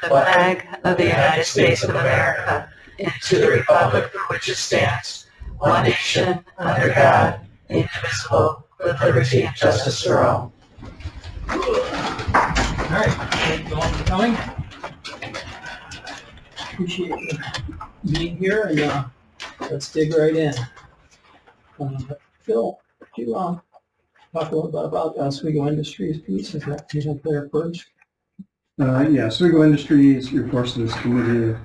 the flag of the United States of America and to the republic for which it stands, one nation, under God, indivisible, with liberty and justice for all. All right, thank you all for coming. Appreciate you being here, and let's dig right in. Phil, could you talk a little bit about Oswego Industries piece? Is that there first? Yeah, Oswego Industries reports to this committee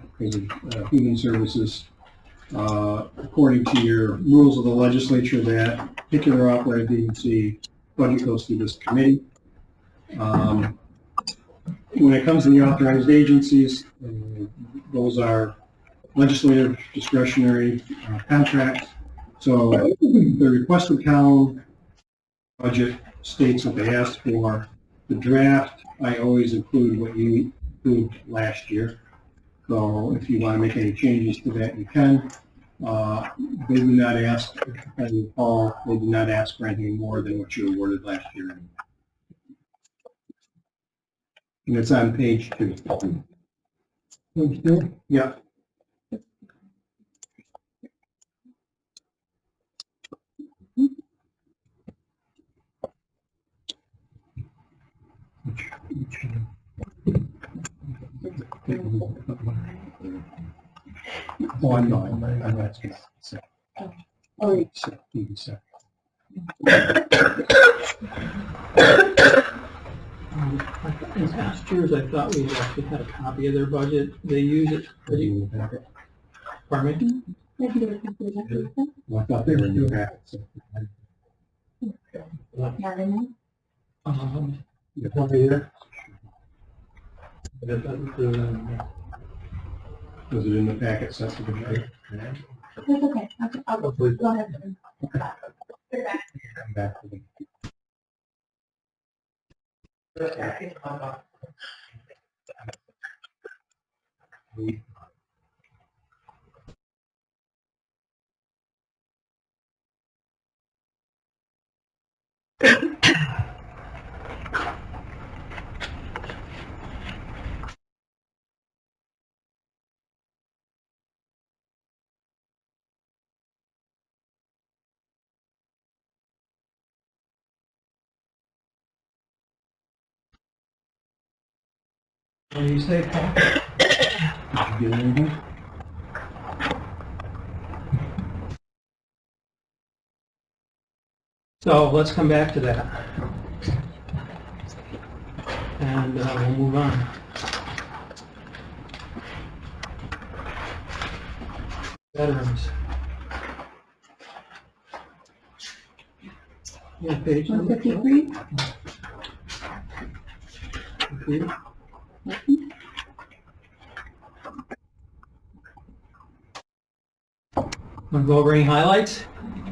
of Human Services. According to your rules of the legislature, that particular operating agency budget goes through this committee. When it comes to the authorized agencies, those are legislative discretionary contracts. So the requested count budget states what they asked for. The draft, I always include what you approved last year. So if you want to make any changes to that, you can. They do not ask, as you recall, they did not ask for anything more than what you awarded last year. And it's on page 2. Page 2? Yeah. Oh, I know, I'm asking. Oh, In past years, I thought we actually had a copy of their budget. They use it pretty. Pardon me? Well, I thought they were in your packet. So. You want me there? Was it in the packet? So that's a good idea. That's okay. I'll go ahead. Come back to them. What do you say, Paul? Did you get anything? So let's come back to that. And we'll move on. Veterans. Yeah, page 153? Okay. Want to go over any highlights?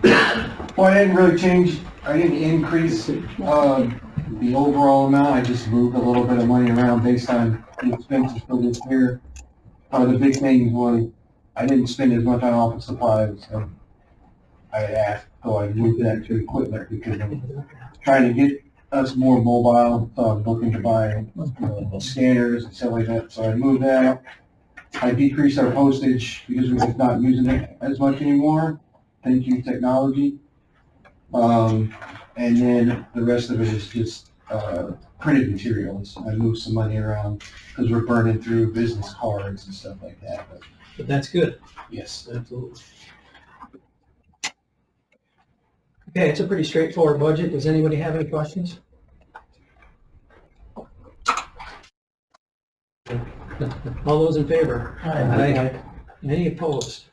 Well, I didn't really change, I didn't increase the overall amount, I just moved a little bit of money around based on the expenses for this year. The big thing was, I didn't spend as much on office supplies, so I asked, so I moved that to equipment because I'm trying to get us more mobile, so I'm looking to buy scanners and stuff like that, so I moved that. I decreased our postage because we're just not using it as much anymore. Thank you, technology. And then the rest of it is just printed materials. I moved some money around because we're burning through business cards and stuff like that. But that's good. Yes. Absolutely. Okay, it's a pretty straightforward budget. Does anybody have any questions? All those in favor? Aye. Any opposed?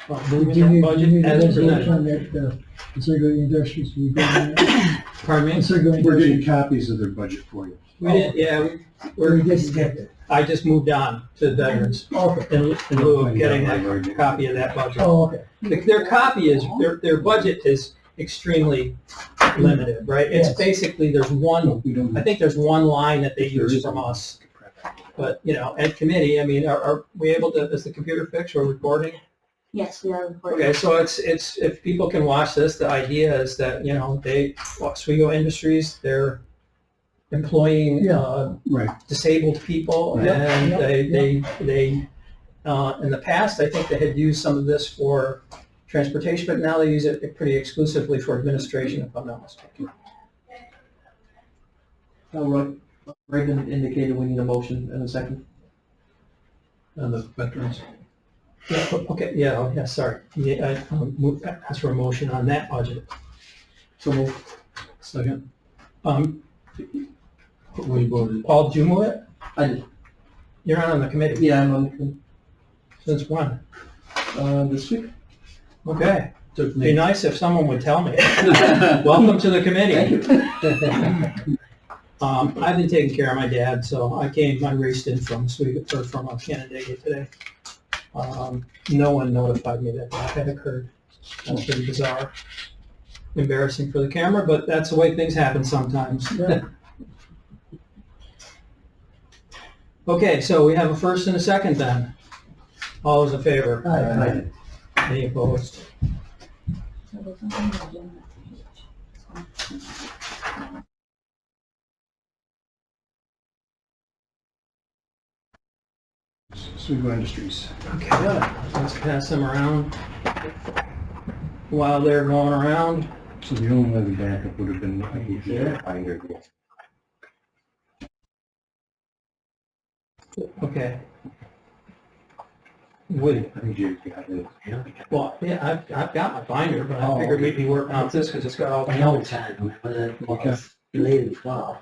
Budget as presented. Oswego Industries, we got that. Pardon me? Oswego We're Industries, getting copies of their budget for you. We did, yeah, we just get it. I just moved on to veterans Okay. in lieu of getting a copy of that budget. Oh, okay. Their copy is, their budget is extremely limited, right? It's Yes. basically, there's one, We don't. I think there's one line that they There use is from one. us. But, you know, at committee, I mean, are we able to, is the computer fixed or recording? Yes, we are recording. Okay, so it's, if people can watch this, the idea is that, you know, Oswego Industries, they're employing, Right. disabled people, and they, in the past, I think they had used some of this for transportation, but now they use it pretty exclusively for administration, if I'm not mistaken. Reagan indicated we need a motion in a second. On the veterans. Yeah, okay, yeah, sorry. Yeah, ask for a motion on that budget. So move. Second. We voted. Paul, did you move it? I did. You're not on the committee. Yeah, I'm on Since when? this week. Okay. It'd be nice if someone would tell me. Welcome to the committee. Thank you. I've been taking care of my dad, so I raced in from Oswego, or from Canandaigua today. No one notified me that that had occurred. That's pretty bizarre. Embarrassing for the camera, but that's the way things happen sometimes. Okay, so we have a first and a second then. All those in favor? Aye. Any opposed? Oswego Industries. Okay, let's pass them around while they're going around. So the only other backup would have been, I think, binder. Okay. Would, I think Jerry's got it. well, yeah, I've got my binder, but I figured we'd be working on this because it's got all the notes. Okay. Late as well.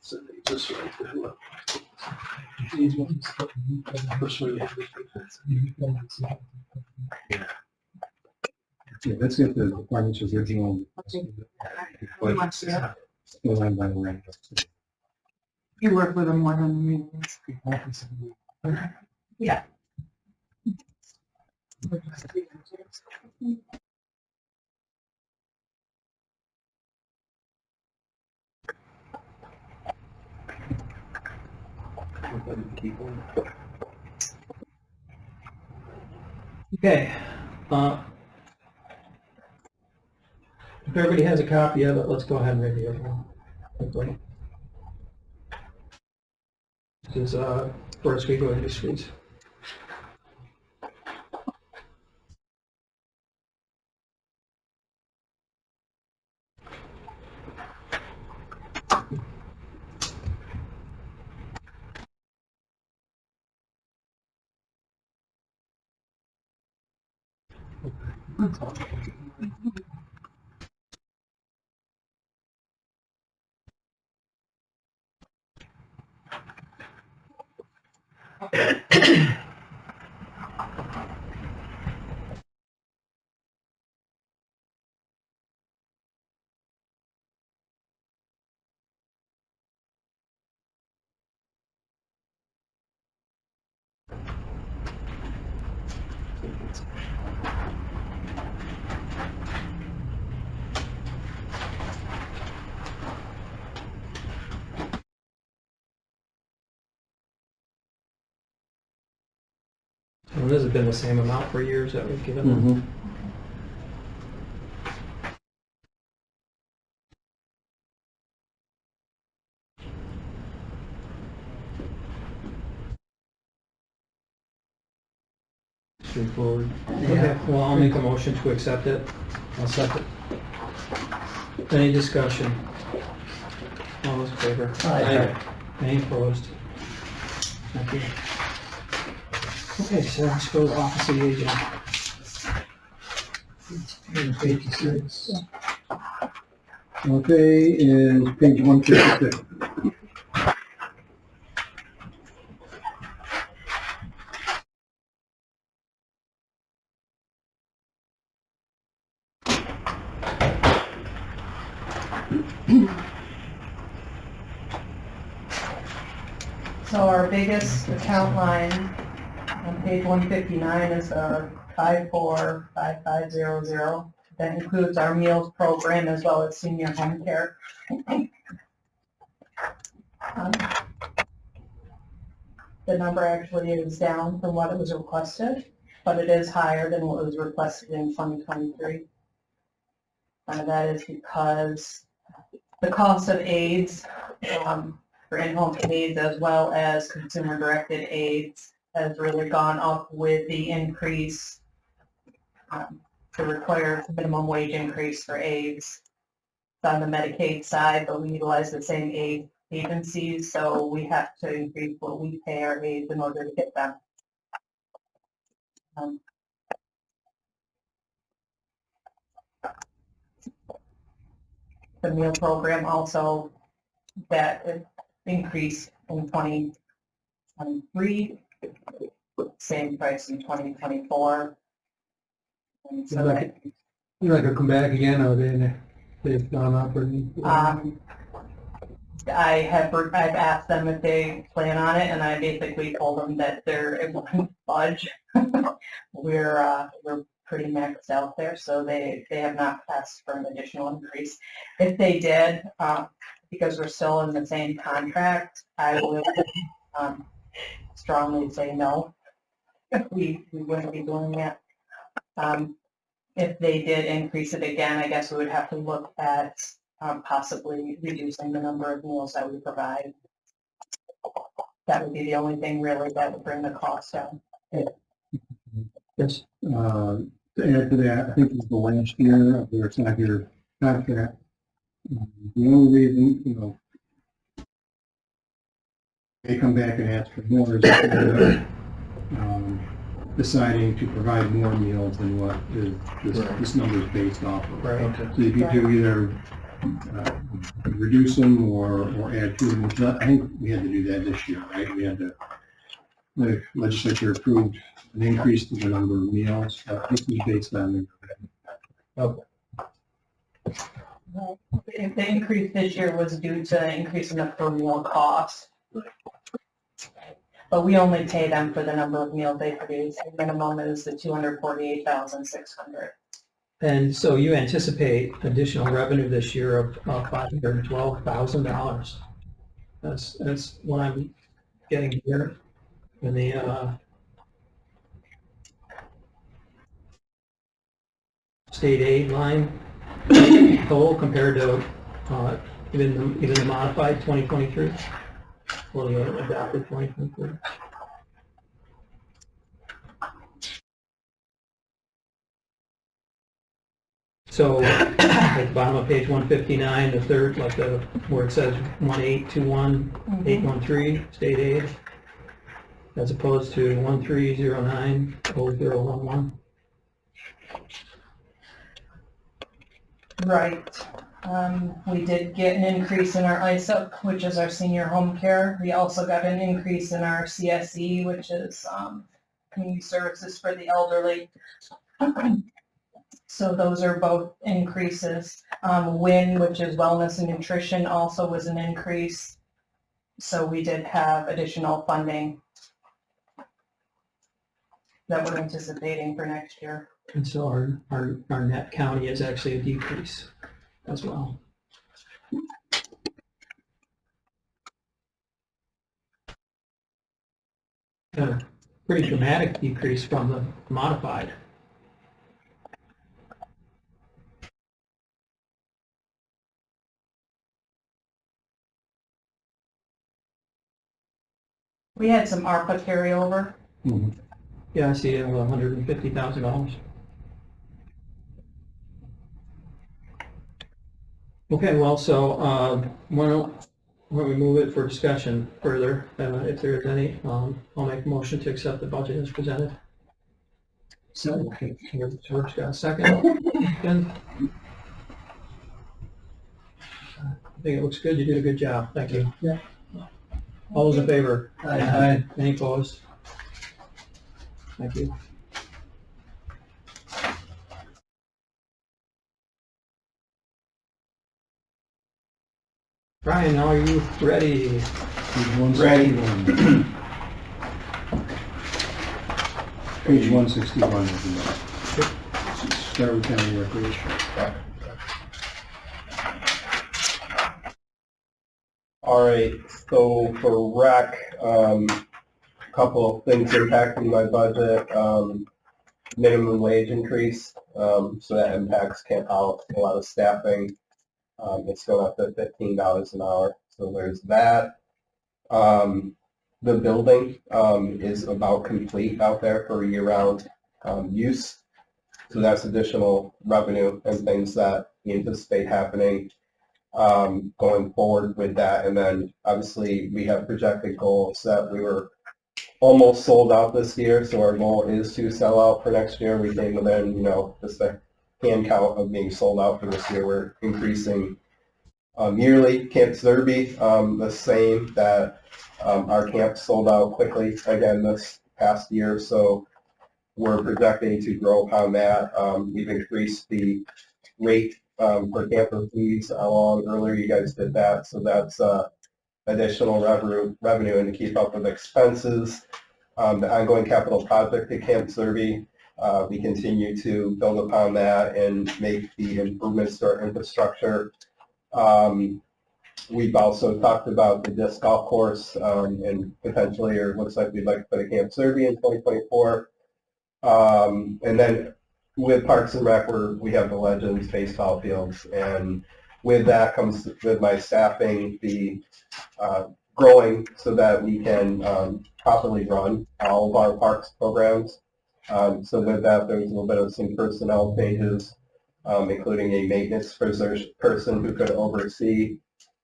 So this way. Yeah, let's get the department's original. Line by line. You work with them more than me. Yeah. Okay. If everybody has a copy of it, let's go ahead and review it quickly. This is for Oswego Industries. Well, this has been the same amount for years that we've given them. Straightforward. Okay, well, I'll make a motion to accept it. I'll second. Any discussion? All those in favor? Aye. Any opposed? Thank you. Okay, so let's go to Office of the Agent. Page 6. Okay, is page 156. So our biggest account line on page 159 is our 545500. That includes our meals program as well as senior home care. The number actually is down from what it was requested, but it is higher than what was requested in 2023. That is because the cost of aids, for in-home aids as well as consumer-directed aids has really gone up with the increase, the required minimum wage increase for aids. It's on the Medicaid side, but we utilize the same aid agencies, so we have to increase what we pay our aides in order to get them. The meal program also, that increased in 2023, same price in 2024. And so that, You're not gonna come back again, or they've gone up or anything? I've asked them if they plan on it, and I basically told them that it won't budge. We're pretty maxed out there, so they have not asked for an additional increase. If they did, because we're still in the same contract, I would strongly say no. We wouldn't be doing that. If they did increase it again, I guess we would have to look at possibly reducing the number of meals that we provide. That would be the only thing really that would bring the cost down. Yes. To add to that, I think it was the last year of their 5-year contract. The only reason, they come back and ask for more is if they're deciding to provide more meals than what this number is based off of. Right. So if you do either reduce them or add to them, which I think we had to do that this year, right? The legislature approved an increase to the number of meals. This is based on If the increase this year was due to increase in the per meal cost. But we only pay them for the number of meals they produce. The minimum is the 248,600. And so you anticipate additional revenue this year of $512,000. That's what I'm getting here in the state aid line total compared to even the modified 2023 or the adopted 2023. So at the bottom of page 159, the third, where it says 1821813 state aid, as opposed to 13090011. Right. We did get an increase in our ISOP, which is our senior home care. We also got an increase in our CSE, which is community services for the elderly. So those are both increases. WIN, which is wellness and nutrition, also was an increase. So we did have additional funding that we're anticipating for next year. And so our net county is actually a decrease as well. A pretty dramatic decrease from the modified. We had some ARPA carryover. Yeah, I see $150,000. Okay, well, so why don't we move it for discussion further, if there is any. I'll make a motion to accept the budget as presented. So, George got a second. Ken? I think it looks good. You did a good job. Thank you. Yeah. All those in favor? Aye. Any opposed? Thank you. Brian, are you ready? Ready. Page 161 is the start with county recreation. All right, so for rec, a couple of things impacting my budget. minimum wage increase, so that impacts Camp House, a lot of staffing. It's going up to $15 an hour, so there's that. The building is about complete out there for year-round use, so that's additional revenue and things that we anticipate happening going forward with that. And then obviously we have projected goals that we were almost sold out this year, so our goal is to sell out for next year. We came within, just a hand count of being sold out for this year. We're increasing yearly. Camp Zerby, the same, that our camp sold out quickly again this past year, so we're projecting to grow upon that. We've increased the rate for camper fees along earlier. You guys did that, so that's additional revenue and to keep up with expenses. The ongoing capital project at Camp Zerby, we continue to build upon that and make the improvements to our infrastructure. We've also talked about the disc golf course and potentially, or it looks like we'd like to put a Camp Zerby in 2024. And then with Parks and Rec, we have the Legends baseball fields, and with that comes with my staffing, the growing so that we can properly run all of our parks programs. So with that, there's a little bit of some personnel changes, including a maintenance person who could oversee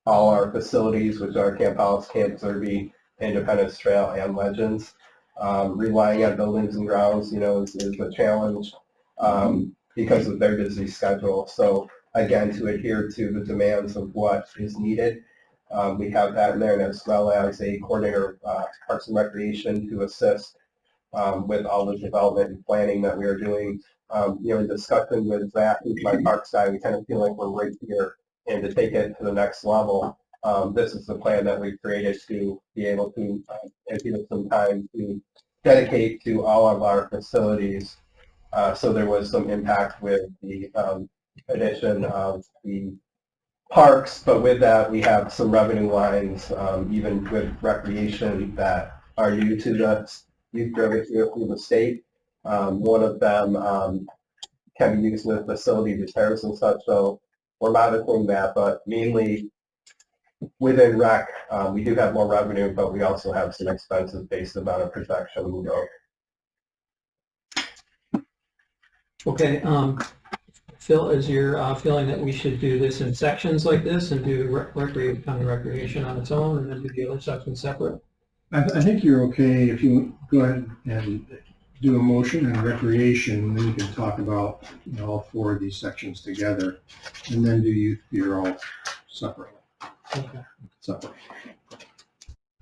all our facilities, which are Camp House, Camp Zerby, Independence Trail, and Legends. Relying on buildings and grounds, is a challenge because of their busy schedule. So again, to adhere to the demands of what is needed, we have that in there, and as well as a coordinator of Parks and Recreation to assist with all the development and planning that we are doing. In discussion with Zach, who's my park guy, we kind of feel like we're right here, and to take it to the next level, this is the plan that we've created to be able to give us some time to dedicate to all of our facilities. So there was some impact with the addition of the parks, but with that we have some revenue lines, even with recreation, that are new to the youth service through the state. One of them can be used with facility repairs and such, so we're monitoring that, but mainly within rec, we do have more revenue, but we also have some expenses based on our projection. Okay, Phil, is your feeling that we should do this in sections like this and do county recreation on its own and then do the other sections separate? I think you're okay if you go ahead and do a motion and recreation, and then you can talk about all four of these sections together, and then do you're all separate. Okay. Separate.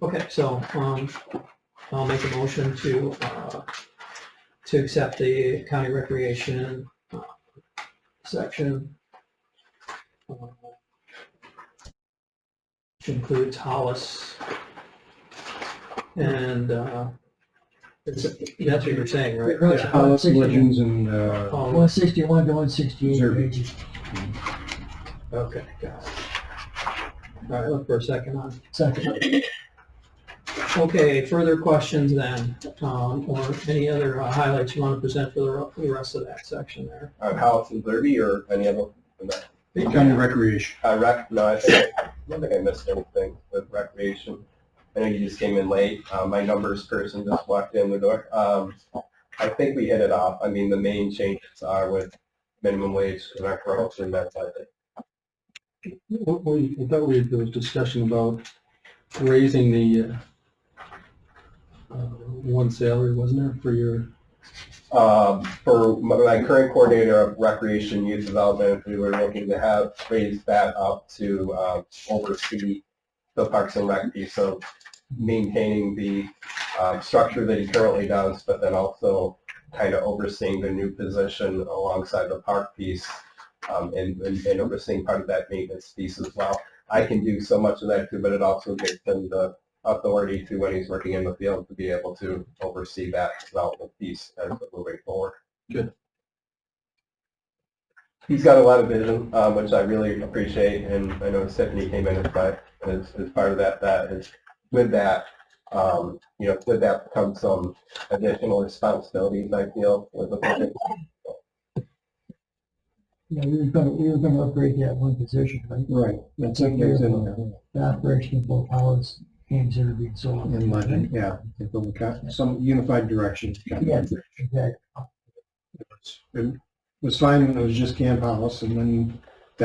Okay, so I'll make a motion to accept the county recreation section, which includes Hollis, and that's what you're saying, right? Yeah, Hollis, Legends, and 161 to 168 Zerby. pages. Okay, got it. All right, look for a second on. Second. Okay, further questions then, or any other highlights you want to present for the rest of that section there? On House and Zerby or any of them? County recreation. No, I don't think I missed anything with recreation. I know you just came in late. My numbers person just walked in the door. I think we hit it off. I mean, the main changes are with minimum wage and our growth, and that's I think. I thought there was discussion about raising the one salary, wasn't there, for your? For my current coordinator of recreation youth development, we were looking to have raised that up to oversee the Parks and Rec piece, so maintaining the structure that he currently does, but then also kind of overseeing the new position alongside the park piece, and overseeing part of that maintenance piece as well. I can do so much of that too, but it also gives him the authority to, when he's working in the field, to be able to oversee that development piece as we're moving forward. Good. He's got a lot of vision, which I really appreciate, and I know Stephanie came in as part of that. That is, with that, With that come some additional responsibilities, I feel, with the budget. Yeah, we were gonna upgrade that one position, right? Right, that's Take care in of there. the operation of both houses, games that are being sold. In legend, yeah, some unified direction. Yes, exactly. It was fine when it was just Camp House, and then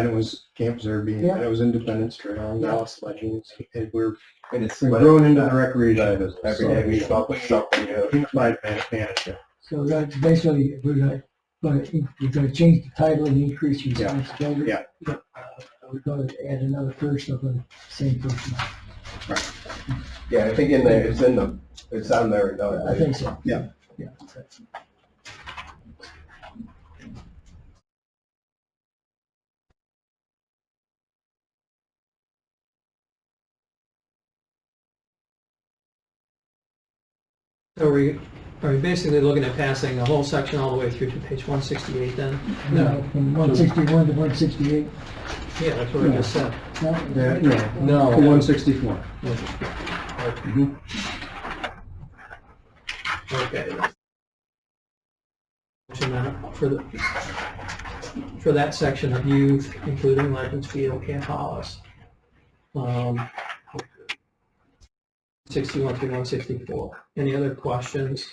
it was Camp Zerby, and then it was Independence Trail, now it's Legends, and we're growing into the recreation business. Every day we come up with something new. Unified management. So that's basically, we're gonna change the title and increase responsibility. Yeah. We're gonna add another person of the same person. Yeah, I think it's on there. I think so. Yeah. Yeah. So are we basically looking at passing the whole section all the way through to page 168 then? No, from 161 to 168. Yeah, that's what I just said. No, 164. Okay. Motion for that section of youth, including Legends Field, Camp Hollis. 61 through 164. Any other questions?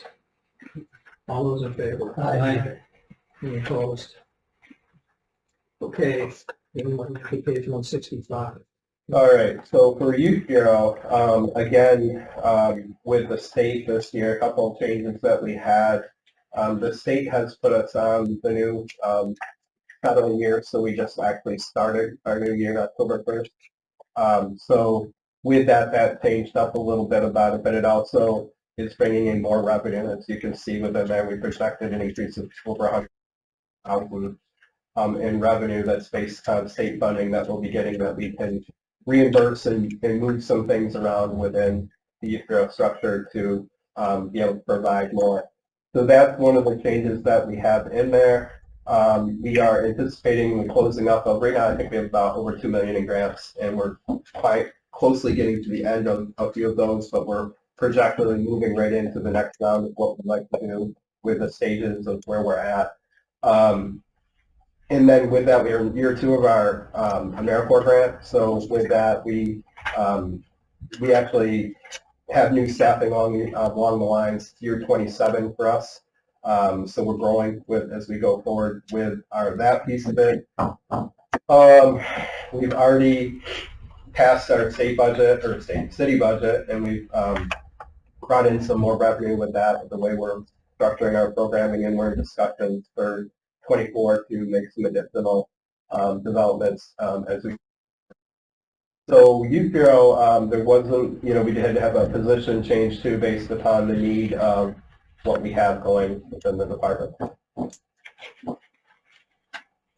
All those in favor? Aye. Any opposed? Okay, anyone to page 165. All right, so for Youth Bureau, again, with the state this year, a couple of changes that we had. The state has put us on the new federal year, so we just actually started our new year October 1st. So with that changed up a little bit about it, but it also is bringing in more revenue. As you can see within there, we projected an increase of over 100,000 in revenue that's based on state funding that we'll be getting, that we can reimburse and move some things around within the Youth Bureau structure to be able to provide more. So that's one of the changes that we have in there. We are anticipating the closing up of, right now I think we have about over 2 million in grants, and we're quite closely getting to the end of a few of those, but we're projectly moving right into the next round of what we'd like to do with the stages of where we're at. And then with that, we're in year 2 of our AmeriCorps grant. So with that, we actually have new staffing along the lines, year 27 for us. So we're growing as we go forward with that piece of it. We've already passed our state budget, or city budget, and we've brought in some more revenue with that, the way we're structuring our programming, and we're in discussions for 24 to make some additional developments as we. So Youth Bureau, there wasn't, we had to have a position change too based upon the need of what we have going within the department.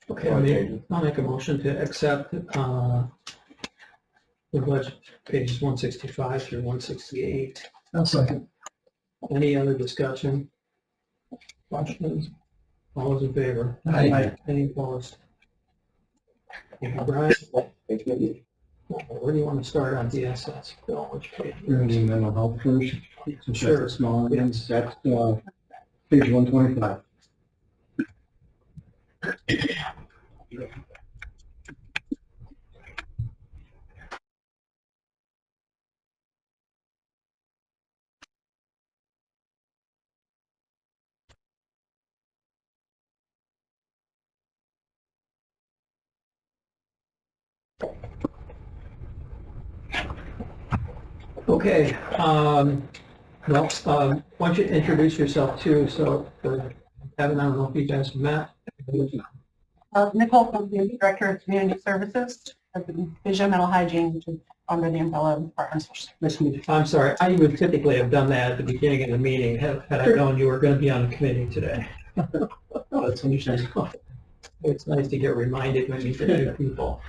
Okay, I'll make a motion to accept the budget pages 165 through 168. I'll second. Any other discussion? Questions? All those in favor? Aye. Any opposed? Thank you, Brian. Thank you. Where do you want to start on DSS? Bill, which page? We're going to do mental health first. Sure. That's small ones. That's page 125. Okay, why don't you introduce yourself too, so, Kevin, I don't know if you guys met. Nicole from the Director of Community Services, Vision Mental Hygiene, which is under the umbrella of Department of Social Services. I'm sorry, I would typically have done that at the beginning of the meeting, had I known you were going to be on the committee today. Oh, that's understandable. It's nice to get reminded when you get new people.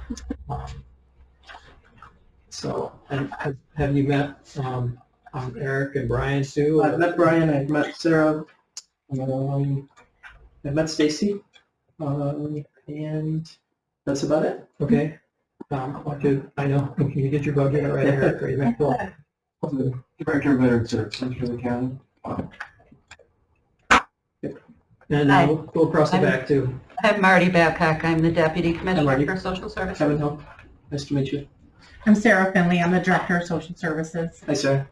So, and have you met Eric and Brian too? I've met Brian, I've met Sarah, I've met Stacy, and that's about it. Okay. I know, you get your budget right here. Great, Nicole. The Director of Veteran Services for the county. And Hi. we'll cross it back to I'm Marty Babcock. I'm the Deputy Marty. Commissioner for Social Services. Kevin Hill. Nice to meet you. I'm Sarah Finley. I'm the Director of Social Services. Hi, Sarah.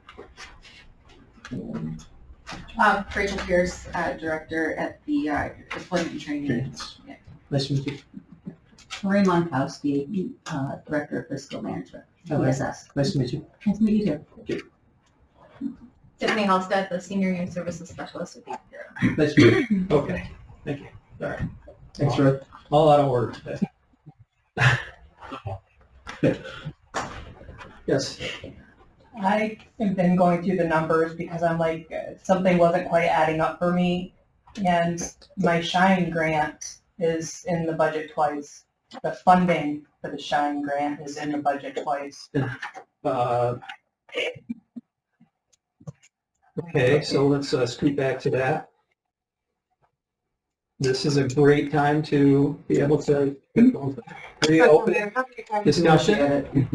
Rachel Pierce, Director at the Employment and Training. Nice to meet you. Maureen Monkowski, Director of Fiscal Management, ESS. Nice to meet you. Nice to meet you too. Tiffany Halstead, the Senior Youth Services Specialist at the Bureau. Nice to meet you. okay. Thank you. All right. Thanks, Roy. All out of order today. Yes. I have been going through the numbers because I'm like, something wasn't quite adding up for me. And my Shine grant is in the budget twice. The funding for the Shine grant is in the budget twice. Okay, so let's scoot back to that. This is a great time to be able to reopen discussion.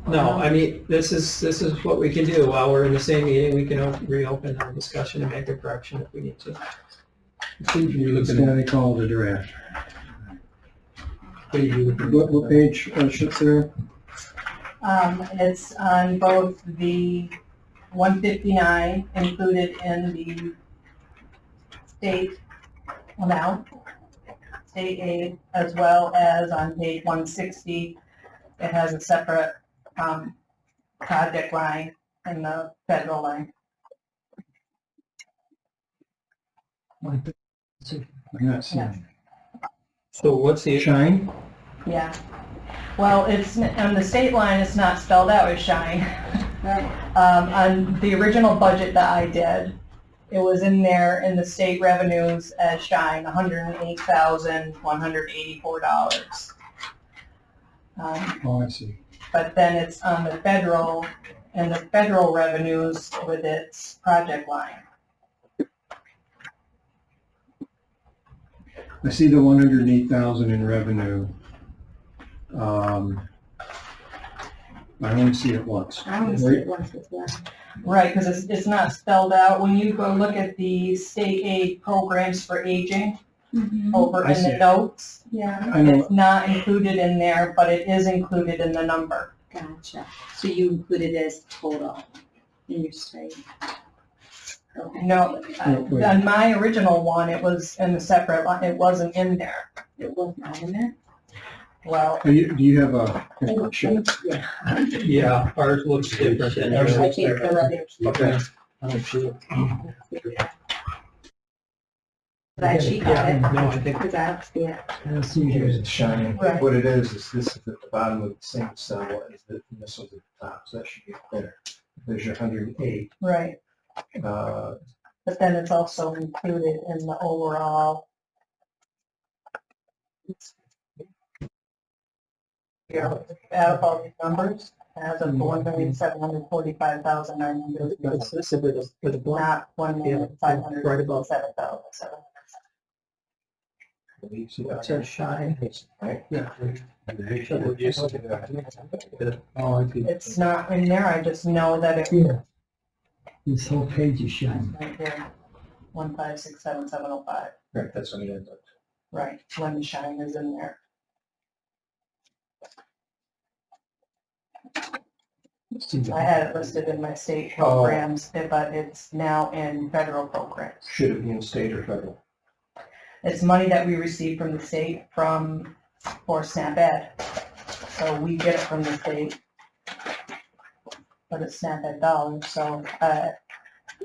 No, I mean, this is what we can do. While we're in the same meeting, we can reopen our discussion and make a correction if we need to. It's what they call the draft. What do you- What page, should there? It's on both the 159 included in the state amount, state aid, as well as on page 160, it has a separate project line in the federal line. I'm not seeing. So what's the Shine? Yeah. Well, it's, on the state line, it's not spelled out as Shine. On the original budget that I did, it was in there in the state revenues as Shine, $108,184. Oh, I see. But then it's on the federal, and the federal revenues with its project line. I see the 108,000 in revenue. I only see it once. I only see it once as well. Right, because it's not spelled out. When you go look at the state aid programs for aging over I in see the it. notes, Yeah, I know, it's not included in there, but it is included in the number. gotcha. So you included it as total in your state? Okay. No, wait. on my original one, it was in the separate line. It wasn't in there. It was not in there? Well, do you have a sheet? Yeah. Yeah, ours looks different than yours. I think the revenue. Okay. I don't see it. But she got it, Yeah, no, I think, because I don't see it. I don't see Here's here. the Shine. Right. What it is this is at the bottom of the same cell as the missiles at the top, so that should get better. There's your 108. right. But then it's also included in the overall. Yeah, out of all these numbers, as of 1,745,900. it's this with a block. Not Right above. 1,507,700. It says Shine. Right? Yeah. Oh, I see. It's not in there, I just know that it's Here. This whole page is shiny. right here, 1,567,705. Right, that's what it is. Right, when Shine is in there. I had it listed in my state programs, but it's now in federal programs. Should it be in state or federal? It's money that we receive from the state for SNAP Ed. So we get it from the state. But it's SNAP Ed dollars, so,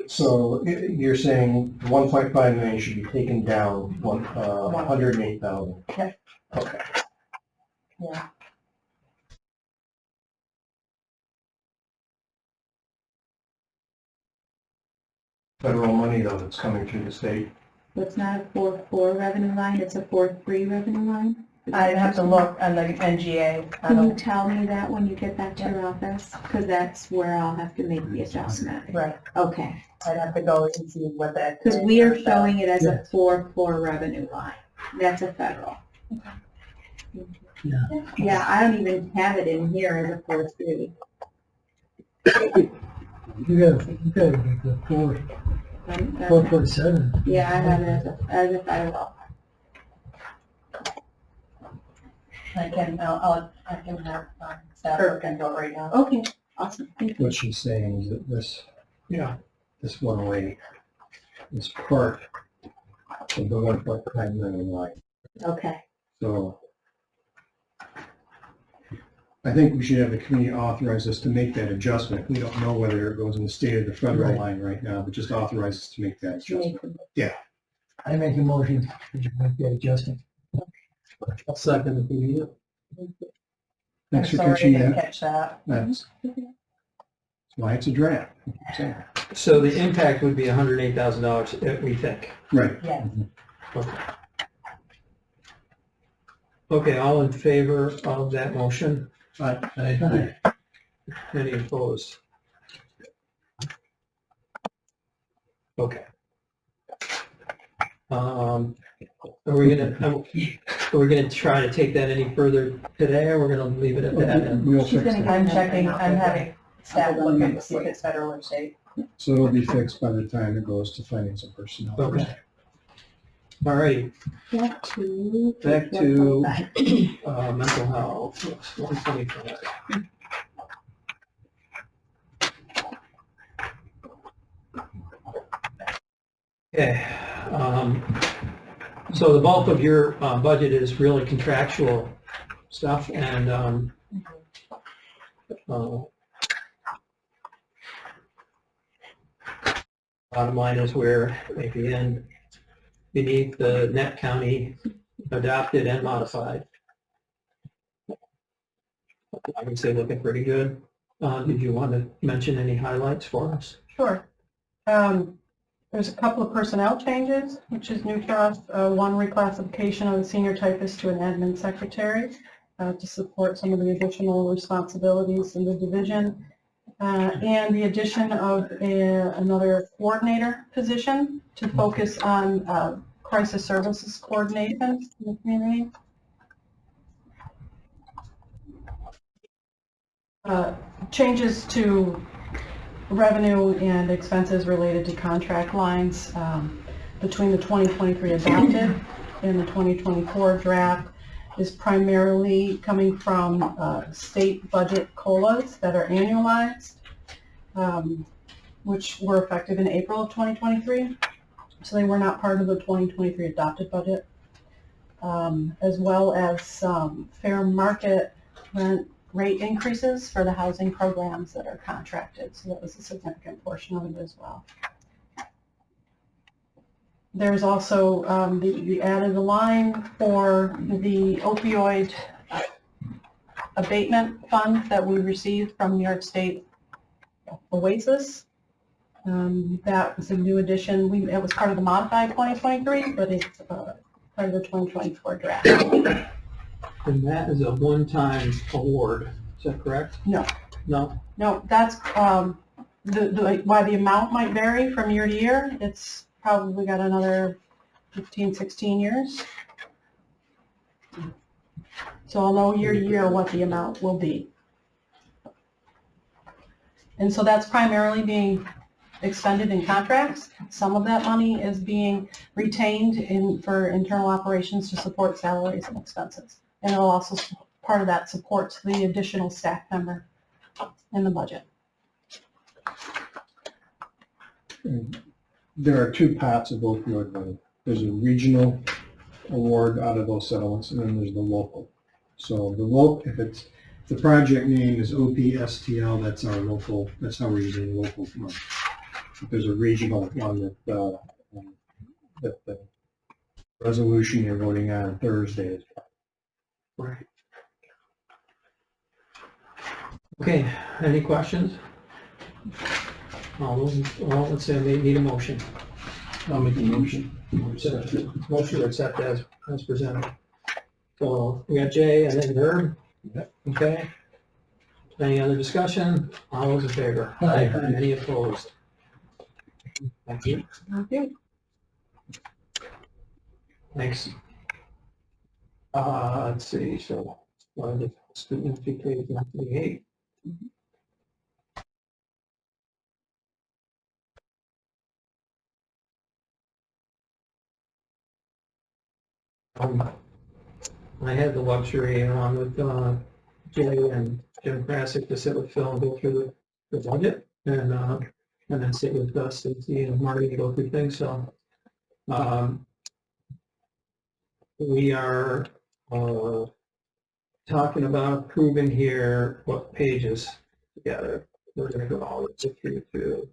So you're saying 1.5 million should be taken down, 108,000? Yeah. Okay. yeah. Federal money though that's coming through the state. So it's not a 4-4 revenue line, it's a 4-3 revenue line? I'd have to look on the NGA. I Can you don't, tell me that when you get back to your office? Because that's where I'll have to make the adjustment. right, Okay, I'd have to go and see what that. because we are showing it as a 4-4 revenue line. That's a federal. Yeah. Yeah, I don't even have it in here as a 4-3. You gotta get the 4.7. Yeah, I have it as a 5 well. I can have, staff look into it right now. Okay, awesome. Thank you. What she's saying is that this, Yeah. this 108 is part of the 1.5 million line. Okay. So I think we should have the committee authorize us to make that adjustment. We don't know whether it goes in the state or the federal Right. line right now, but just authorize us to make that adjustment. I make a motion to make that adjustment. I'll second the meeting. Thanks for I'm sorry I catching didn't that. catch that. That's why it's a draft. So, So the impact would be $108,000, we think. right. Yes. Okay. Okay, all in favor of that motion? Aye. Any opposed? Okay. Are we gonna try to take that any further today, or we're gonna leave it at that? And We'll She's fix gonna it. I'm checking, I'm having staff look and see if it's federal or state. So it'll be fixed by the time it goes to finance and personnel. Okay. All right, Back to. back to mental health, 125. Okay, so the bulk of your budget is really contractual stuff, and bottom line is we're at the end beneath the net county adopted and modified. I would say looking pretty good. Did you want to mention any highlights for us? Sure. There's a couple of personnel changes, which is new for us. One reclassification of a senior typist to an admin secretary to support some of the additional responsibilities in the division. And the addition of another coordinator position to focus on crisis services coordination in the community. Changes to revenue and expenses related to contract lines between the 2023 adopted and the 2024 draft is primarily coming from state budget COLAs that are annualized, which were effective in April of 2023. So they were not part of the 2023 adopted budget, as well as some fair market rate increases for the housing programs that are contracted. So that was a significant portion of it as well. There's also, we added a line for the opioid abatement fund that we received from New York State OASIS. That was a new addition. It was part of the modified 2023, but it's part of the 2024 draft. And that is a one-time award, is that correct? No. No? No, that's, why the amount might vary from year to year. It's probably got another 15, 16 years. So I'll know year to year what the amount will be. And so that's primarily being expended in contracts. Some of that money is being retained for internal operations to support salaries and expenses. And it'll also, part of that supports the additional staff member in the budget. There are two pots of opioid money. There's a regional award out of those settlements, and then there's the local. So the local, if the project name is OPSTL, that's our local, that's how we're using local money. If there's a regional one that the resolution you're voting on Thursday is. Right. Okay, any questions? Let's say I need a motion. I'll make the motion. Motion to accept as presented. So we got Jay and then Herb. Yep. Okay. Any other discussion? All those in favor? Aye. Any opposed? Thank you. Okay. Thanks. Let's see, so, what are the student fee paid 8? I had the luxury along with Jay and Jim Krasik to sit with Phil and go through the budget and then sit with Stacy and Marty to go through things. So we are talking about approving here what pages together. We're going to go all through.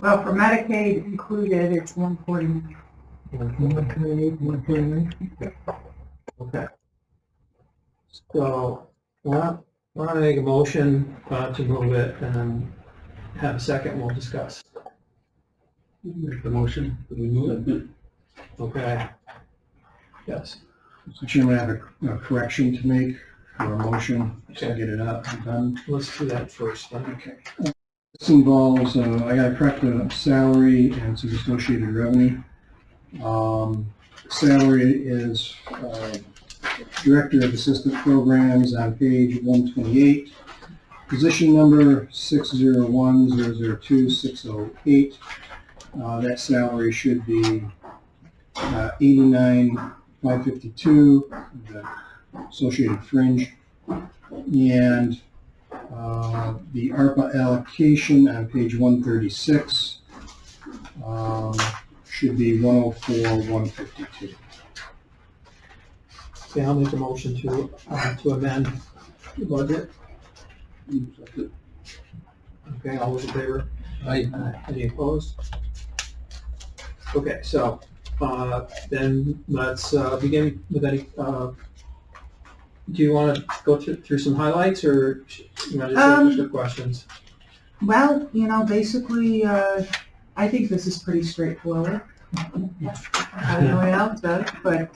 Well, for Medicaid included, it's 149. 128, Okay. So, well, I want to make a motion to move it and have a second, we'll discuss. Make the motion. We move it. Okay. Yes. Mr. Chairman, I have a correction to make for a motion, to get it up and done. Let's do that first. Then. Okay. This involves, I gotta correct the salary and some associated revenue. Salary is Director of Assistant Programs on page 128. Position number 601-002-608. That salary should be $89,552, the associated fringe. And the ARPA allocation on page 136 should be 104,152. Okay, I'll make a motion to amend the budget. Okay, all those in favor? Aye. Any opposed? Okay, so then let's begin with any. Do you want to go through some highlights, or you want to just answer the questions? Well, basically, I think this is pretty straightforward. I don't know what else does, but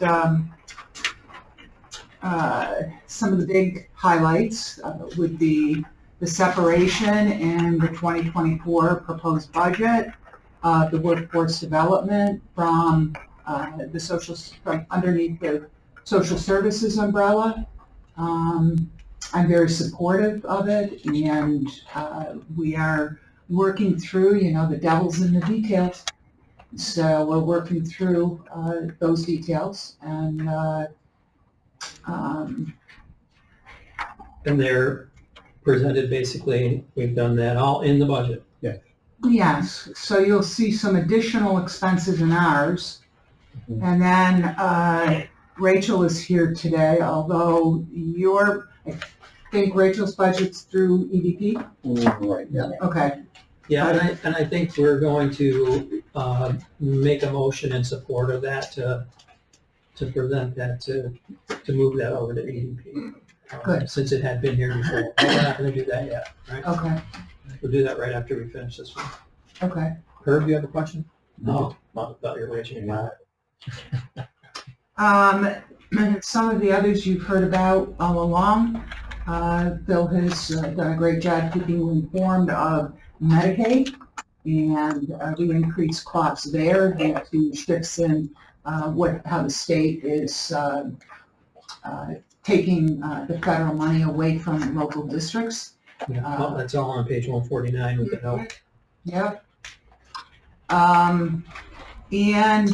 some of the big highlights would be the separation in the 2024 proposed budget, the workforce development from underneath the social services umbrella. I'm very supportive of it, and we are working through, the devil's in the details. So we're working through those details, and they're presented basically, we've done that all in the budget. Yeah. yes, so you'll see some additional expenses in ours. And then Rachel is here today, although I think Rachel's budget's through EDP? Right, yeah. Okay. Yeah, and I think we're going to make a motion in support of that to present that, to move that over to EDP. Good. Since it had been here before. But we're not going to do that yet, right? Okay, We'll do that right after we finish this one. okay. Herb, do you have a question? No. Not about your raising your hand. Some of the others you've heard about all along. Bill has done a great job keeping you informed of Medicaid, and we increased costs there to fix in how the state is taking the federal money away from local districts. Yeah, well, that's all on page 149 with the note. Yeah. And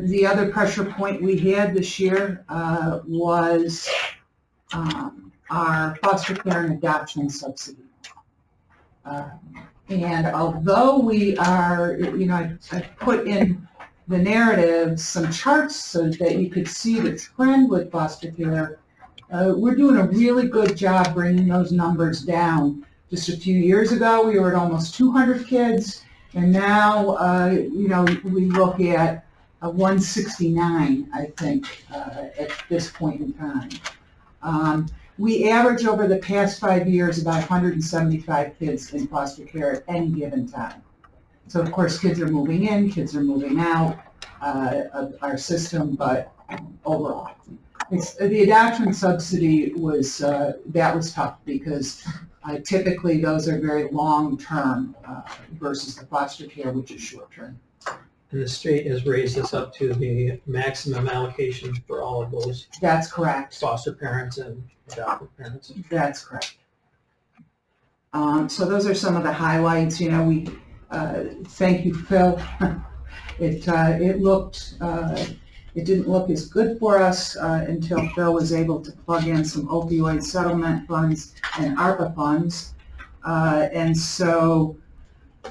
the other pressure point we had this year was our foster care and adoption subsidy. And although we are, I put in the narrative some charts so that you could see the trend with foster care, we're doing a really good job bringing those numbers down. Just a few years ago, we were at almost 200 kids. And now, we look at 169, I think, at this point in time. We average over the past 5 years about 175 kids in foster care at any given time. So, of course, kids are moving in, kids are moving out of our system, but overall. The adoption subsidy was tough because typically those are very long-term versus the foster care, which is short-term. And the state has raised this up to the maximum allocation for all of those. That's correct. Foster parents and adoptive parents. That's correct. So those are some of the highlights. We thank you, Phil, It looked, it didn't look as good for us until Phil was able to plug in some opioid settlement funds and ARPA funds. And so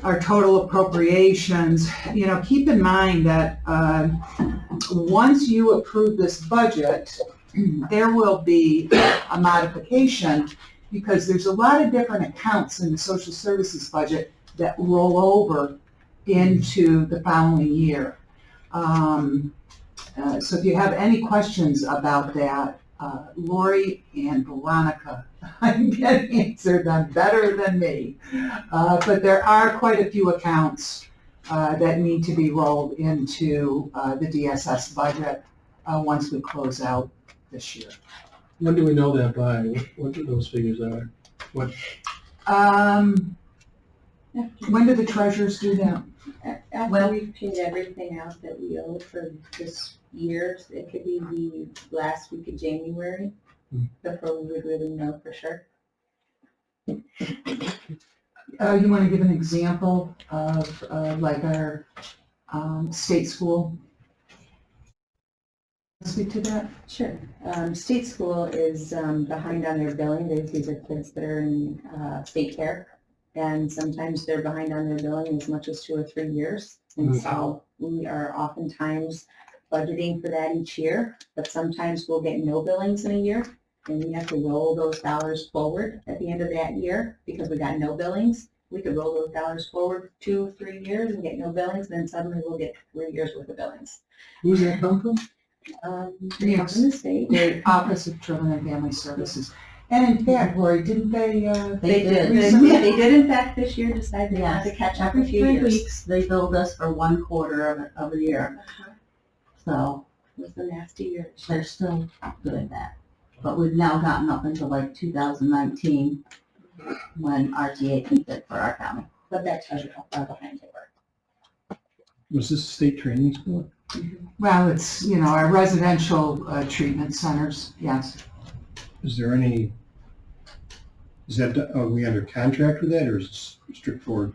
our total appropriations, keep in mind that once you approve this budget, there will be a modification because there's a lot of different accounts in the social services budget that roll over into the following year. So if you have any questions about that, Lori and Veronica can answer them better than me. But there are quite a few accounts that need to be rolled into the DSS budget once we close out this year. When do we know that by? What do those figures are? What? When do the treasurers do that? After we've paid everything out that we owe for this year, it could be the last week of January before we would really know for sure. You want to give an example of like our state school? Speak to that? Sure. State school is behind on their billing. These are kids that are in state care. And sometimes they're behind on their billing as much as 2 or 3 years. And so we are oftentimes budgeting for that each year, but sometimes we'll get no billings in a year, and we have to roll those dollars forward at the end of that year because we got no billings. We could roll those dollars forward 2 or 3 years and get no billings, and then suddenly we'll get 3 years worth of billings. Who's that come from? They come from the state. The Office of Children and Family Services. And in fact, Lori, didn't they? They did. They did in fact this year decide they wanted to catch up a few years. 3 weeks, they billed us for 1/4 of a year. So It was a nasty year. they're still doing that. But we've now gotten up into like 2019 when RTA can fit for our county. But that tells you how far behind they were. Was this a state training school? Well, it's, our residential treatment centers, yes. Is there any, are we under contract with that, or is it straightforward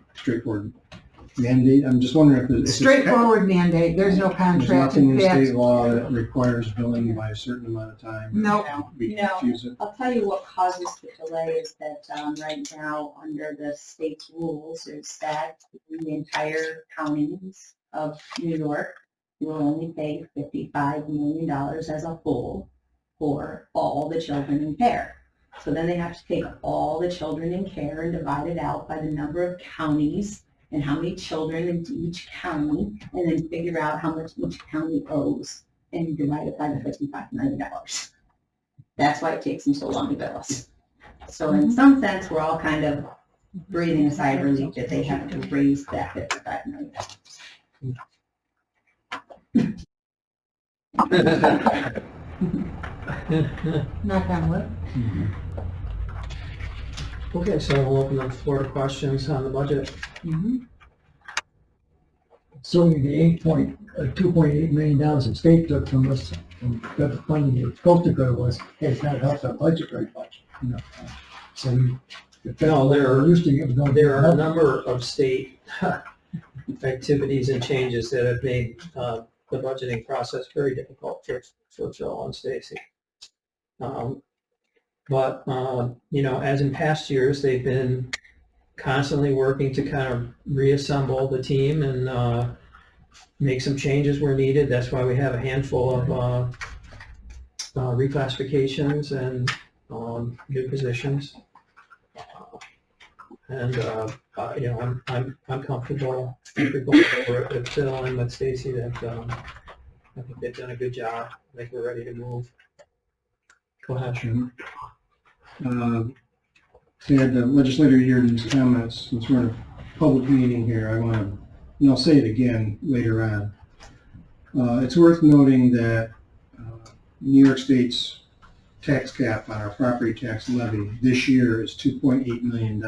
mandate? I'm just wondering if it's. Straightforward mandate, there's no There's contract. nothing in In fact, state law that requires billing by a certain amount of time? No. We No. confuse it. I'll tell you what causes the delay is that right now, under the state's rules, is that the entire counties of New York will only pay $55 million as a whole for all the children in care. So then they have to take all the children in care and divide it out by the number of counties and how many children in each county, and then figure out how much each county owes and divide it by the $55 million. That's why it takes them so long to bill us. So in some sense, we're all kind of breathing a sigh of relief that they have to raise that $55 million. knock on wood. Okay, so we'll open the floor to questions on the budget. So the $2.8 million the state took from us, from federal funding, it's supposed to go to us, it's not helped our budget very much. So No, there are a help. number of state activities and changes that have made the budgeting process very difficult for Phil and Stacy. But as in past years, they've been constantly working to kind of reassemble the team and make some changes where needed. That's why we have a handful of reclassifications and new positions. And I'm comfortable going over it with Phil and with Stacy that I think they've done a good job. I think we're ready to move. Go ahead. Sure. We had the legislator here in his comments. Since we're in a public meeting here, I want to, and I'll say it again later on. It's worth noting that New York State's tax cap on our property tax levy this year is $2.8 million.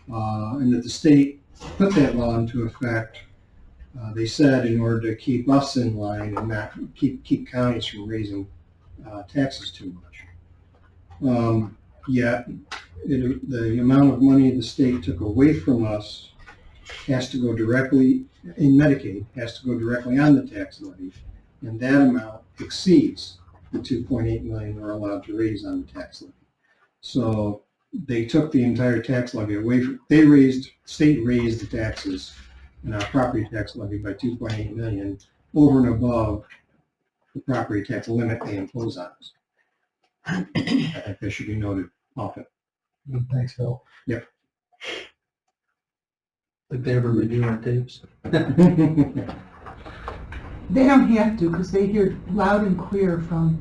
And that the state put that law into effect, they said, in order to keep us in line and not keep counties from raising taxes too much. Yet, the amount of money the state took away from us has to go directly, in Medicaid, has to go directly on the tax levy, and that amount exceeds the 2.8 million we're allowed to raise on the tax levy. So they took the entire tax levy away from, state raised the taxes in our property tax levy by 2.8 million over and above the property tax limit they impose on us. I think that should be noted often. Thanks, Phil. Yep. Like they ever review our tapes? They don't have to, because they hear loud and clear from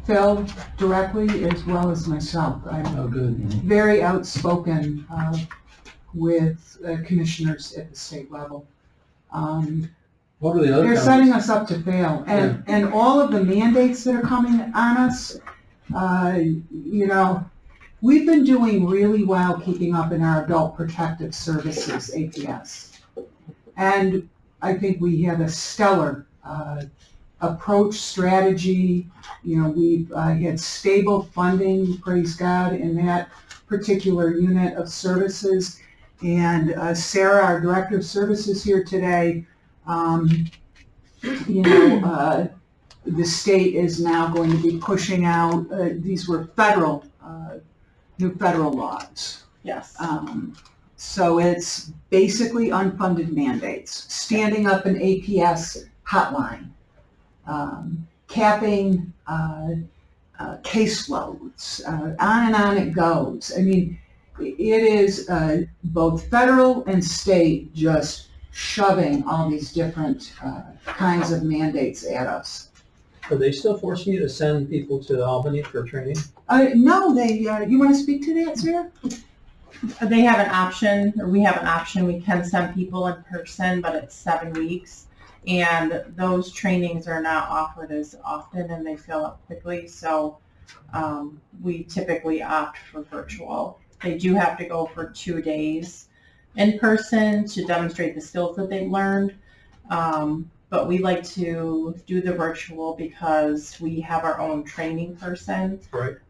Phil directly as well as myself. I'm Oh, good. very outspoken with commissioners at the state level. What were the other They're comments? setting us up to fail, and all of the mandates that are coming on us, you know, we've been doing really well keeping up in our Adult Protective Services, APS. And I think we have a stellar approach, strategy. You know, we've had stable funding, praise God, in that particular unit of services. And Sarah, our Director of Services here today, you know, the state is now going to be pushing out, these were federal, new federal laws. Yes. So it's basically unfunded mandates, standing up an APS hotline, capping caseloads, on and on it goes. I mean, it is both federal and state just shoving all these different kinds of mandates at us. Are they still forcing you to send people to Albany for training? No, they, you want to speak to that, Sarah? They have an option, or we have an option, we can send people in person, but it's 7 weeks. And those trainings are not offered as often and they fill up quickly, so we typically opt for virtual. They do have to go for 2 days in person to demonstrate the skills that they've learned. But we like to do the virtual because we have our own training person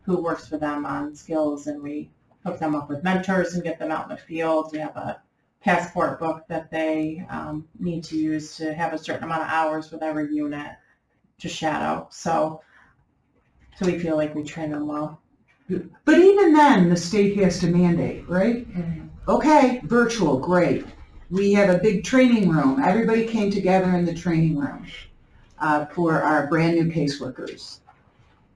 who works for them on skills, and we hook them up with mentors and get them out in the field. We have a passport book that they need to use to have a certain amount of hours with every unit to shadow. So we feel like we train them well. But even then, the state has to mandate, right? Okay, virtual, great. We have a big training room. Everybody came together in the training room for our brand new caseworkers.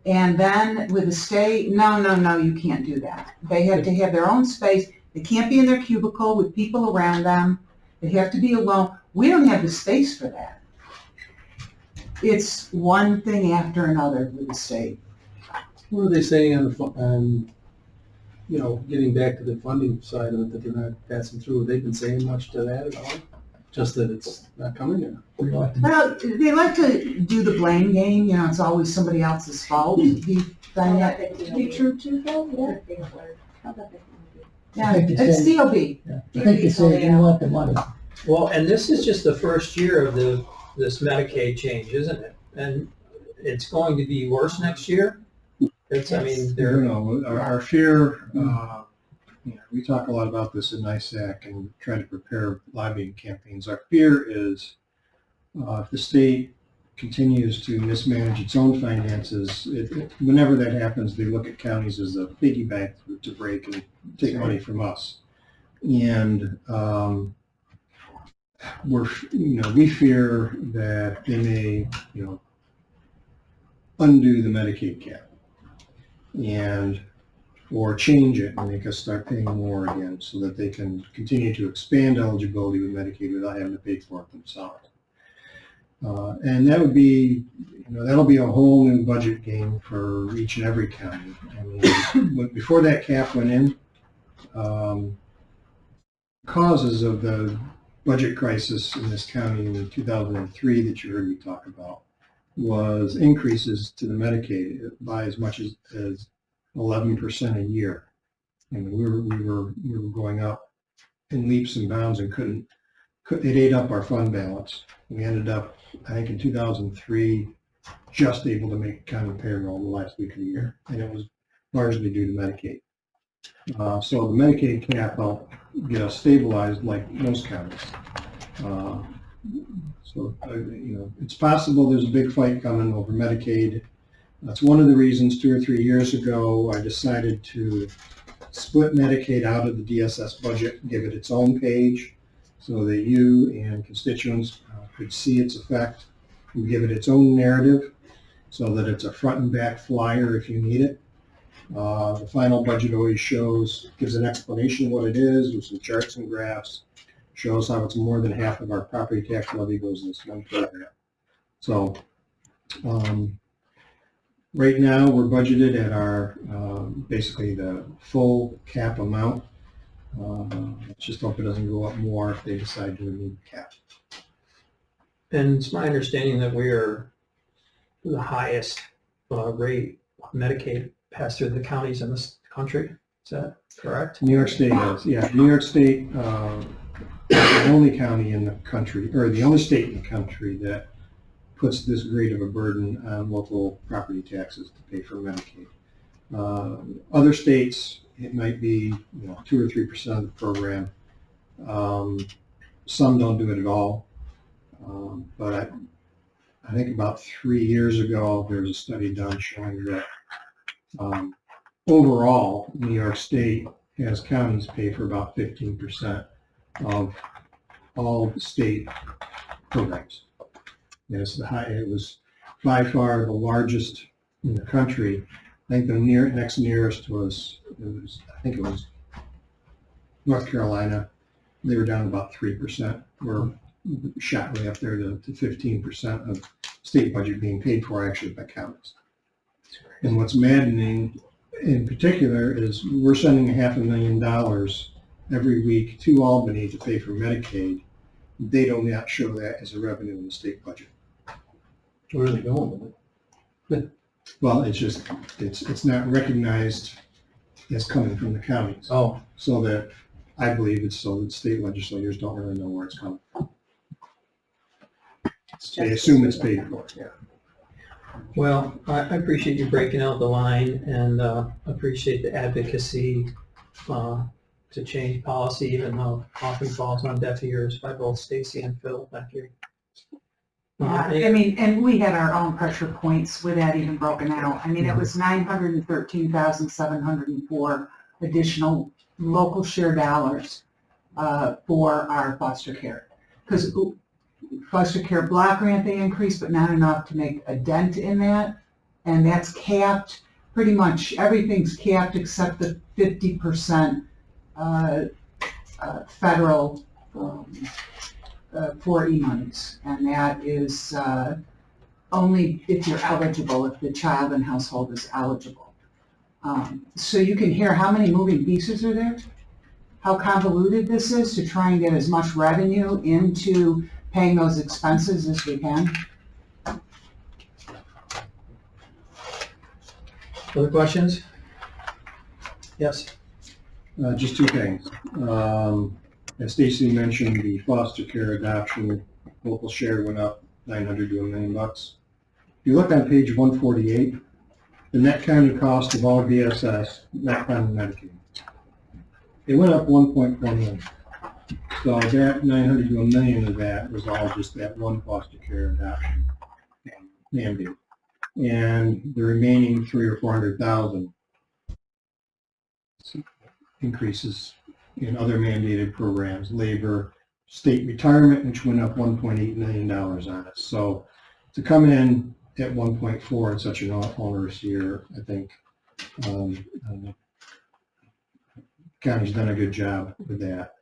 And then with the state, no, you can't do that. They have to have their own space. They can't be in their cubicle with people around them. They have to be alone. We don't have the space for that. It's one thing after another with the state. What are they saying on you know, getting back to the funding side of it, that they're not passing through? Have they been saying much to that at all? Just that it's not coming in? Well, they like to do the blame game, you know, it's always somebody else's fault. Do you find that to be true too, Phil? Yeah, it's DOB. Yeah. I think they say they want the money. Well, and this is just the first year of this Medicaid change, isn't it? And it's going to be worse next year? I mean, You know, our fear, you know, we talk a lot about this in NISAC and try to prepare lobbying campaigns. Our fear is if the state continues to mismanage its own finances, whenever that happens, they look at counties as a piggy bank to break and take money from us. And we fear that they may, you know, undo the Medicaid cap and or change it and make us start paying more again so that they can continue to expand eligibility with Medicaid without having to pay for it themselves. And that would be, you know, that'll be a whole new budget game for each and every county. I mean, before that cap went in, causes of the budget crisis in this county in 2003 that you heard me talk about was increases to the Medicaid by as much as 11% a year. I mean, we were going up in leaps and bounds and it ate up our fund balance. We ended up, I think in 2003, just able to make county payroll the last week of the year, and it was largely due to Medicaid. So the Medicaid cap get us stabilized like most counties. So, it's possible there's a big fight coming over Medicaid. That's one of the reasons 2 or 3 years ago I decided to split Medicaid out of the DSS budget and give it its own page so that you and constituents could see its effect and give it its own narrative so that it's a front and back flyer if you need it. The final budget always gives an explanation of what it is with some charts and graphs, shows how it's more than half of our property tax levy goes in this one program. So right now we're budgeted at our basically the full cap amount. Let's just hope it doesn't go up more if they decide to remove the cap. And it's my understanding that we are the highest rate of Medicaid passed through the counties in this country. Is that correct? New York State is, yeah. New York State the only county in the country, or the only state in the country that puts this great of a burden on local property taxes to pay for Medicaid. Other states, it might be 2 or 3% of the program. Some don't do it at all. But I think about 3 years ago, there was a study done showing that overall, New York State has counties pay for about 15% of all state programs. Yes, it was by far the largest in the country. I think the next nearest was North Carolina. They were down about 3%. We're shot way up there to 15% of state budget being paid for actually by counties. And what's maddening in particular is we're sending $500,000 every week to Albany to pay for Medicaid. They do not show that as a revenue in the state budget. Where are they going with it? Well, it's not recognized as coming from the counties. Oh, So that I believe it's so that state legislators don't really know where it's coming from. They assume it's paid for, yeah. well, I appreciate you breaking out the line and appreciate the advocacy to change policy, even though it often falls on deaf ears by both Stacy and Phil. Thank you. I mean, and we had our own pressure points with that even broken out. I mean, it was 913,704 additional local share dollars for our foster care. Because foster care block grant they increased, but not enough to make a dent in that. And that's capped, pretty much everything's capped except the 50% federal 4E monies, and that is only if you're eligible, if the child and household is eligible. So you can hear how many moving pieces are there, how convoluted this is to try and get as much revenue into paying those expenses as we can. Other questions? Yes. Just two things. As Stacy mentioned, the foster care adoption local share went up $900 to $1 million. If you look on page 148, the net county cost of all DSS, not counting Medicaid, it went up 1.1 million. So that $900 to $1 million of that was all just that one foster care adoption mandate, and the remaining 300,000 or 400,000 increases in other mandated programs, labor, state retirement, which went up $1.8 million on it. So to come in at 1.4 in such an onerous year, I think county's done a good job with that.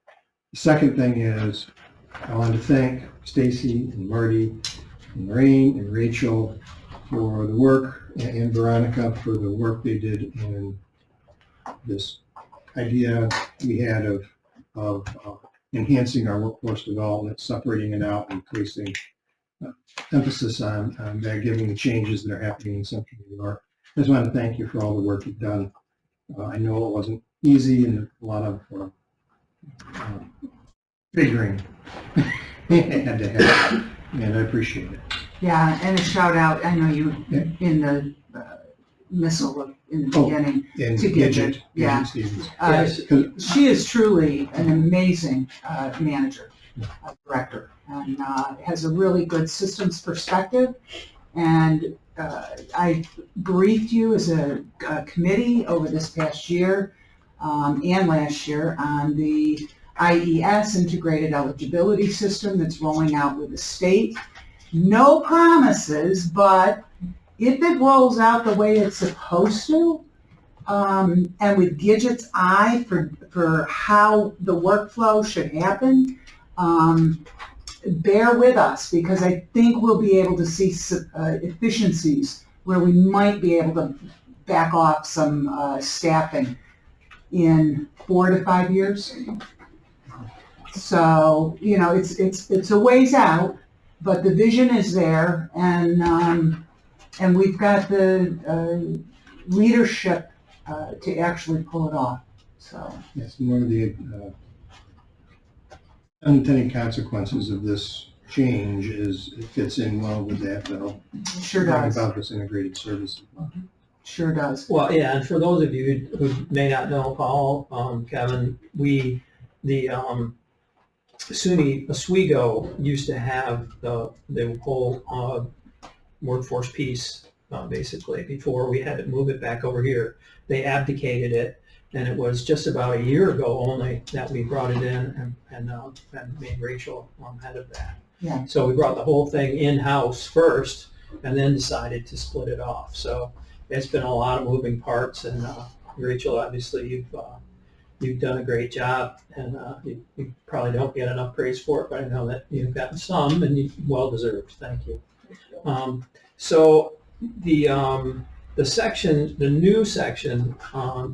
The second thing is I want to thank Stacy and Marty and Lorraine and Rachel for the work, and Veronica for the work they did in this idea we had of enhancing our workforce development, separating it out, and placing emphasis on giving the changes that are happening in Central New York. I just want to thank you for all the work you've done. I know it wasn't easy and a lot of figuring had to happen, and I appreciate it. Yeah, and a shout out, I know you, in the missile in the beginning. And To Gidget, yeah. Stevens. Yes. She is truly an amazing manager, director, and has a really good systems perspective. And I briefed you as a committee over this past year and last year on the IES, Integrated Eligibility System, that's rolling out with the state. No promises, but if it rolls out the way it's supposed to, and with Gidget's eye for how the workflow should happen, bear with us, because I think we'll be able to see efficiencies where we might be able to back off some staffing in 4 to 5 years. So, you know, it's a ways out, but the vision is there, and we've got the leadership to actually pull it off. So Yes, one of the unintended consequences of this change is it fits in well with that, though. Sure does. About this integrated service. Sure does. Well, yeah, and for those of you who may not know Paul, Kevin, the SUNY Oswego used to have the whole workforce piece, basically, before we had to move it back over here. They abdicated it, and it was just about a year ago only that we brought it in and made Rachel head of that. Yeah. So we brought the whole thing in-house first, and then decided to split it off. So it's been a lot of moving parts, and Rachel, obviously, you've done a great job, and you probably don't get enough praise for it, but I know that you've gotten some, and you well deserved. Thank you. So the section, the new section,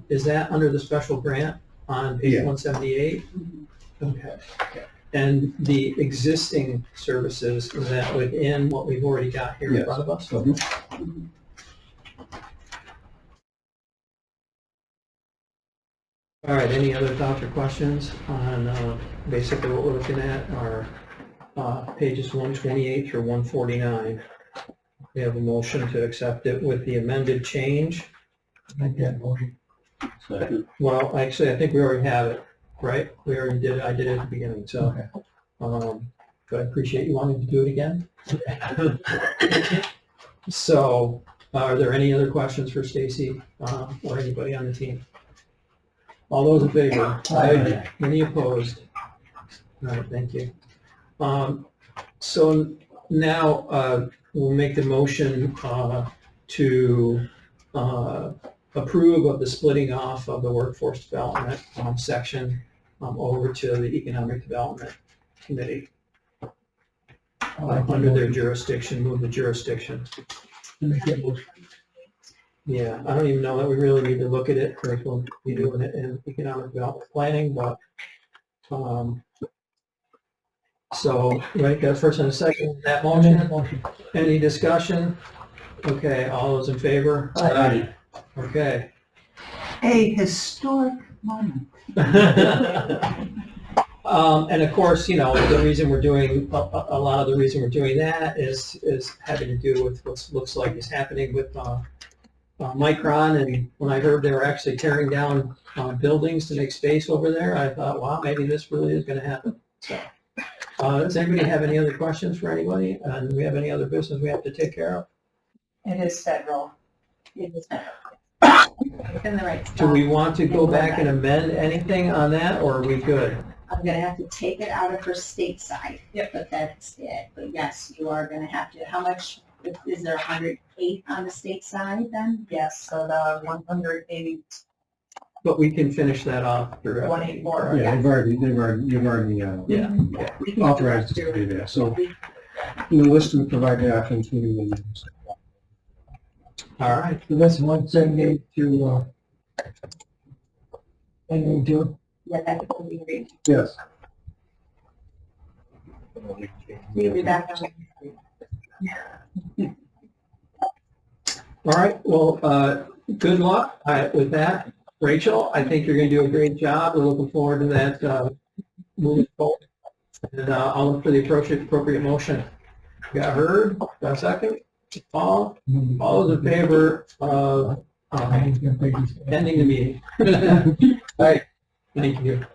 is that under the special grant on page 178? Okay. And the existing services, is that within what we've already got here in front of us? All right, any other thoughts or questions on basically what we're looking at are pages 128 through 149. We have a motion to accept it with the amended change. Make that motion. Well, actually, I think we already have it, right? We already did, I did it at the beginning, so. But I appreciate you wanting to do it again. So, are there any other questions for Stacy or anybody on the team? All those in favor? Aye. Any opposed? All right, thank you. So now we'll make the motion to approve of the splitting off of the workforce development section over to the Economic Development Committee. Under their jurisdiction, move the jurisdiction. Make that motion. Yeah, I don't even know that we really need to look at it, because we'll be doing it in economic development planning, but, so, right, got a first and a second, that motion, any discussion? Okay, all those in favor? Aye. Okay. A historic moment. And of course, you know, the reason we're doing, a lot of the reason we're doing that is having to do with what looks like is happening with, Micron, and when I heard they were actually tearing down buildings to make space over there, I thought, wow, maybe this really is going to happen. So, does anybody have any other questions for anybody? And do we have any other business we have to take care of? It is federal. It is within the right spot. Do we want to go back and amend anything on that, or are we good? I'm gonna have to take it out of her state side. Yep. But that's it. But yes, you are gonna have to, how much, is there 108 on the state side then? Yes, so the 108, But we can finish that off through. 184. Yeah, you've already Yeah. authorized us to do that. So in the list we provide the options, we will use. All right. So that's 178 to, ending June. Yeah, that's what we read. Yes. We'll be back on. All right, well, good luck with that. Rachel, I think you're going to do a great job. We're looking forward to that moving forward. And I'll look for the appropriate motion. Got heard? Got a second? All those in favor of ending the meeting. All right. Thank you.